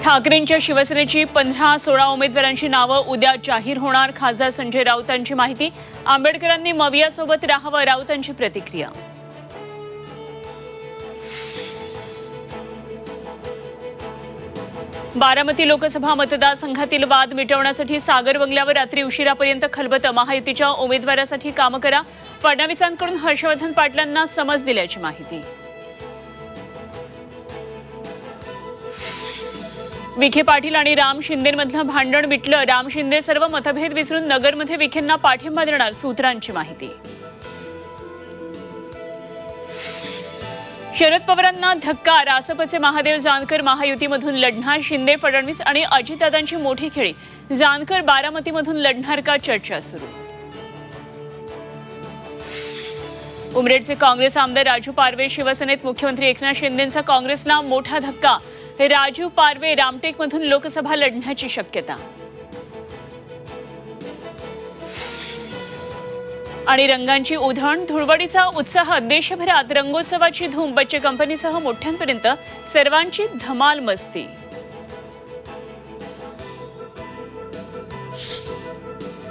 ठाकरेंच्या शिवसेनेची 15-16 उमेदवारांची नावं उद्या जाहीर होणार. खासदार संजय राऊतांची माहिती. आंबेडकरांनी मवियासोबत राहावं, राऊतांची प्रतिक्रिया. बारामती लोकसभा मतदारसंघातील वाद मिटवण्यासाठी सागर बंगल्यावर रात्री उशिरापर्यंत खलबतं. महायुतीच्या उमेदवारासाठी कामं करा. फडणवीसांकडून हर्षवर्धन पाटलांना समज दिल्याची माहिती. विखे पाटील आणि राम शिंदेमधलं भांडण मिटलं. राम शिंदे सर्व मतभेद विसरून नगरमध्ये विखेंना पाठिंबा देणार, सूत्रांची माहिती. शरद पवारांना धक्का. रासपचे महादेव जानकर महायुतीमधून लढणार. शिंदे, फडणवीस आणि अजितदादांची मोठी खेळी. जानकर बारामतीमधून लढणार का, चर्चा सुरू. उमरेडचे काँग्रेस आमदार राजू पारवे शिवसेनेत. मुख्यमंत्री एकनाथ शिंदेंचा काँग्रेसला मोठा धक्का. राजू पारवे रामटेकमधून लोकसभा लढण्याची शक्यता. आणि रंगांची उधळण, धुळवडीचा उत्साह. देशभरात रंगोत्सवाची धूम. बच्चे कंपनीसह मोठ्यांपर्यंत सर्वांची धमाल मस्ती.